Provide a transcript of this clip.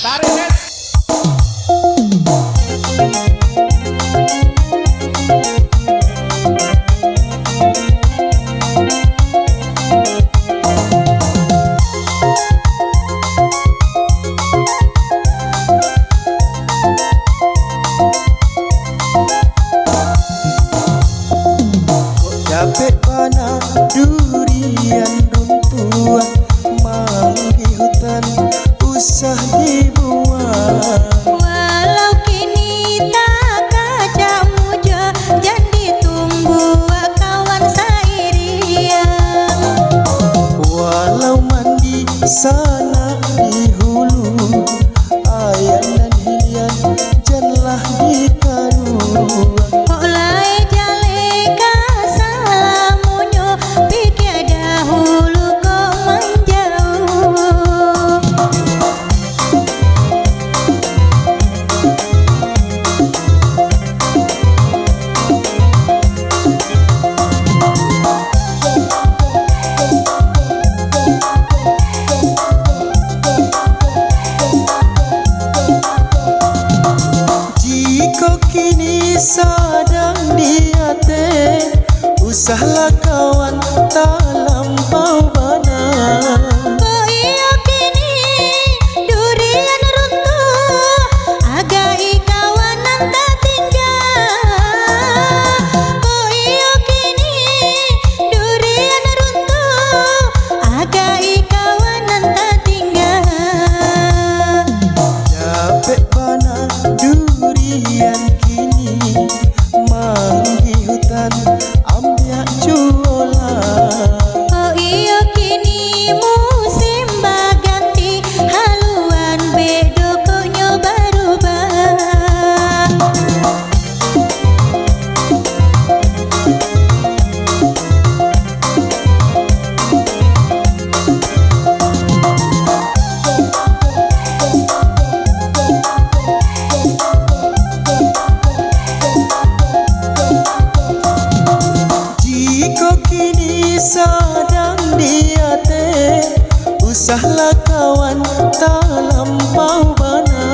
Tarik Des. Capek panah durian runtuhan, manggi hutan usah dibuang. Walau kini tak kacak muja, jadi tumbuh kawan sairiang. Walau mandi sana di hulu, ayan dan hilian janlah dikaruang. Oleh jaleka salamunyo, pikir dahulu kau menjauh. Jika kini sadang di hati, usahlah kawan tak lampau bana. Kau iyo kini durian runtuh, agai kawanan tak tinggal. Kau iyo kini durian runtuh, agai kawanan tak tinggal. Capek bana durian kini, manggi hutan ambiak cuola. Oh iyo kini musim baganti, haluan bedo konyo berubah. Jika kini sadang di hati, usahlah kawan tak lampau bana.